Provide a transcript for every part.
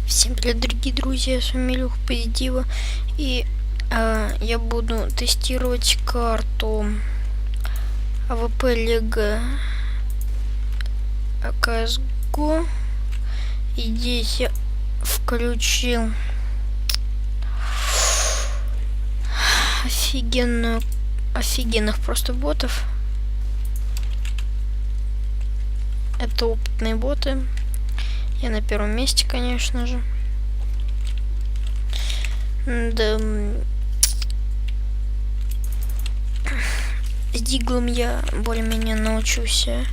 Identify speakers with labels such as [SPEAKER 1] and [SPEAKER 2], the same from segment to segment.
[SPEAKER 1] Всем привет, дорогие друзья, с вами Илюха Позитива, и я буду тестировать карту АВП Лига CSGO. И здесь я включил офигенных просто ботов. Это опытные боты. Я на первом месте, конечно же. Да. С диглом я более-менее научился,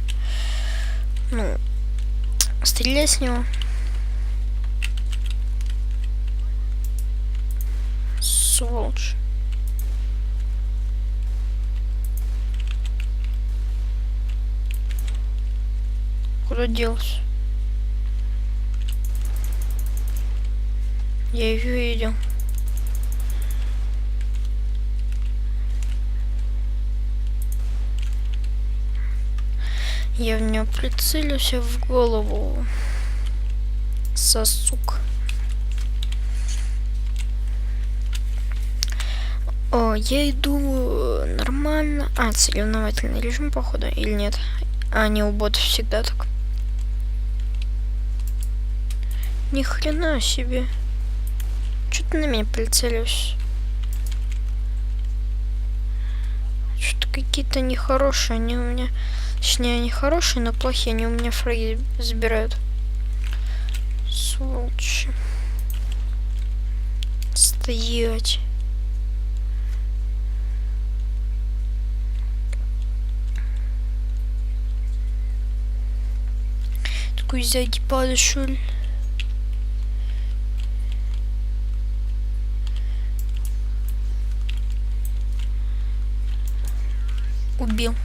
[SPEAKER 1] стрелять с него. Сволочь. Куда делся? Я ее видел. Я в нее прицелился в голову. Сосук. Я иду нормально. Соревновательный режим, походу, или нет? Не, у ботов всегда так. Ни хрена себе. Что ты на меня прицелился? Что-то какие-то нехорошие, они у меня... Точнее, они хорошие, но плохие, они у меня фраги забирают. Сволочи. Стоять. Такой сзади подошел. Убил.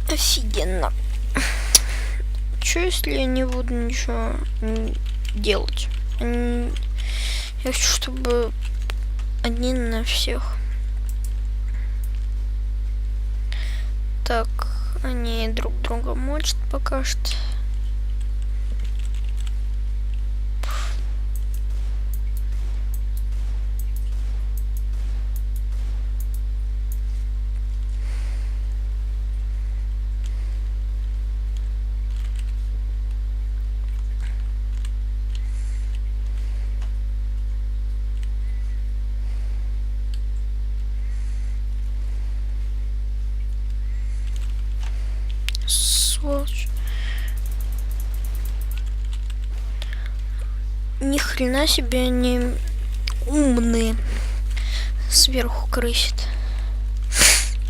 [SPEAKER 1] Офигенно. Что если я не буду ничего делать? Я хочу, чтобы один на всех. Так, они друг друга мочат пока что. Сволочь. Ни хрена себе они умные. Сверху крысит.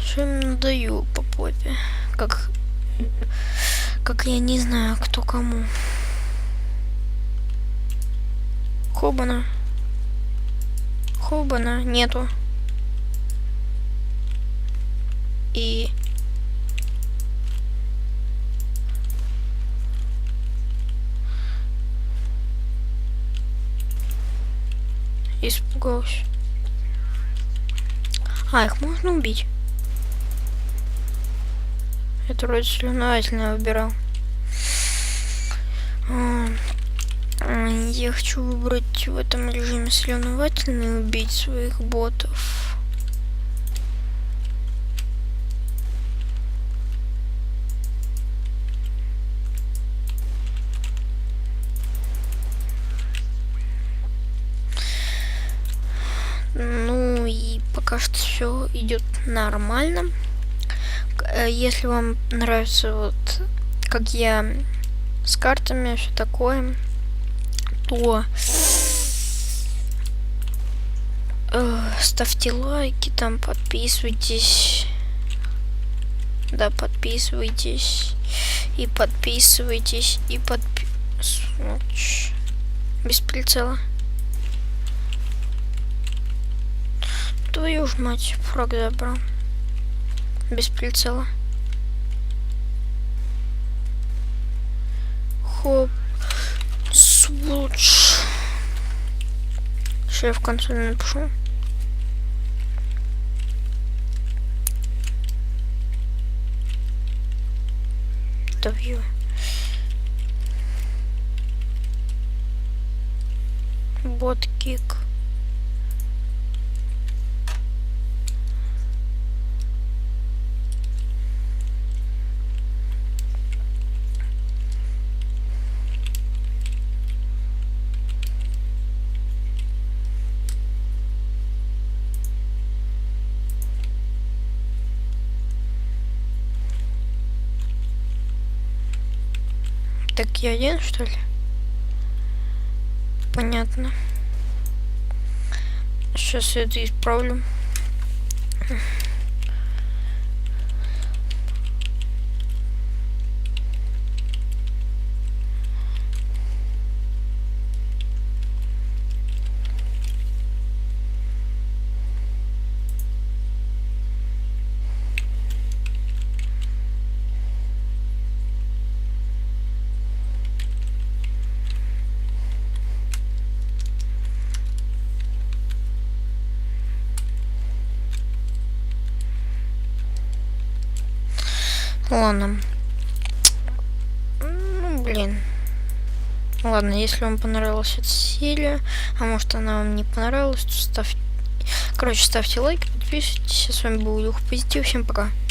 [SPEAKER 1] Что им надаю по попе? Как я не знаю, кто кому. Хобана. Хобана нету. И... Испугался. Их можно убить. Это вроде соревновательно выбирал. Я хочу выбрать в этом режиме соревновательный и убить своих ботов. Ну и пока что все идет нормально. Если вам нравится вот как я с картами, все такое, то ставьте лайки, там подписывайтесь. Да, подписывайтесь. И подписывайтесь. И без прицела. Твою ж мать, фраг забрал. Без прицела. Хоп. Сволочь. Сейчас я в конце напишу. добью. Боткик. Так я один, что ли? Понятно. Сейчас я это исправлю. Ладно. Ну, блин. Ладно, если вам понравилась эта серия, а может она вам не понравилась, то ставьте... Короче, ставьте лайк, подписывайтесь. С вами был Илюха Позитив. Всем пока.